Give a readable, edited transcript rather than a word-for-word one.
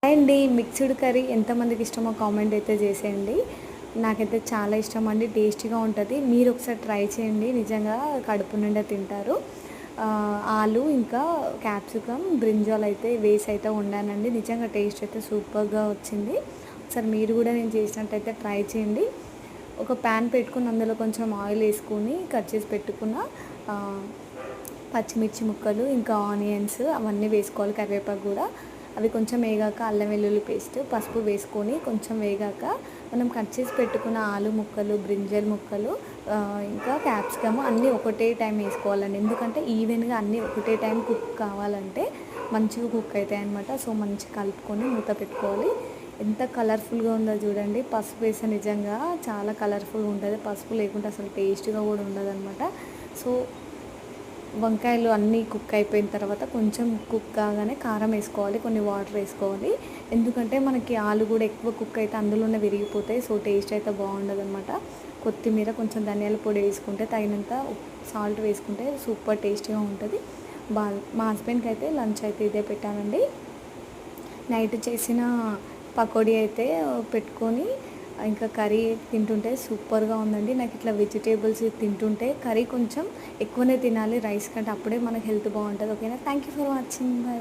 అండి mixed curry ఎంతమందికి ఇష్టమో కామెంట్ అయితే చేసేయండి. నాకైతే చాలా ఇష్టం అండి. టేస్టీగా ఉంటుంది. మీరు ఒకసారి ట్రై చేయండి. నిజంగా కడుపు నిండా తింటారు. ఆలు ఇంకా క్యాప్సికమ్ బ్రింజాల్ అయితే వేసి అయితే వండానండి. నిజంగా టేస్ట్ అయితే సూపర్గా వచ్చింది. ఒకసారి మీరు కూడా నేను చేసినట్టయితే ట్రై చేయండి. ఒక ప్యాన్ పెట్టుకుని అందులో కొంచెం ఆయిల్ వేసుకొని కట్ చేసి పెట్టుకున్న పచ్చిమిర్చి ముక్కలు ఇంకా ఆనియన్స్ అవన్నీ వేసుకోవాలి. కరివేపాకు కూడా అవి కొంచెం వేగాక అల్లం వెల్లుల్లి పేస్ట్ పసుపు వేసుకొని కొంచెం వేగాక మనం కట్ చేసి పెట్టుకున్న ఆలు ముక్కలు బ్రింజల్ ముక్కలు ఇంకా క్యాప్సికమ్ అన్నీ ఒకటే టైం వేసుకోవాలండి. ఎందుకంటే ఈవెన్గా అన్నీ ఒకటే టైం కుక్ కావాలంటే మంచిగా కుక్ అవుతాయి అన్నమాట. సో మంచిగా కలుపుకొని మూత పెట్టుకోవాలి. ఎంత కలర్ఫుల్గా ఉందో చూడండి. పసుపు వేస్తే నిజంగా చాలా కలర్ఫుల్గా ఉంటుంది. పసుపు లేకుంటే అసలు టేస్ట్గా కూడా ఉండదు అనమాట. సో వంకాయలు అన్నీ కుక్ అయిపోయిన తర్వాత కొంచెం కుక్ కాగానే కారం వేసుకోవాలి, కొన్ని వాటర్ వేసుకోవాలి. ఎందుకంటే మనకి ఆలు కూడా ఎక్కువ కుక్ అయితే అందులోనే విరిగిపోతాయి. సో టేస్ట్ అయితే బాగుండదు అనమాట. కొత్తిమీర కొంచెం ధనియాల పొడి వేసుకుంటే తగినంత సాల్ట్ వేసుకుంటే సూపర్ టేస్టీగా ఉంటుంది. మా హస్బెండ్కి అయితే లంచ్ అయితే ఇదే పెట్టానండి. నైట్ చేసిన పకోడీ అయితే పెట్టుకొని ఇంకా కర్రీ తింటుంటే సూపర్గా ఉందండి. నాకు ఇట్లా వెజిటేబుల్స్ తింటుంటే కర్రీ కొంచెం ఎక్కువనే తినాలి రైస్ కంటే, అప్పుడే మనకు హెల్త్ బాగుంటుంది. ఓకేనా? Thank you for watching. Bye.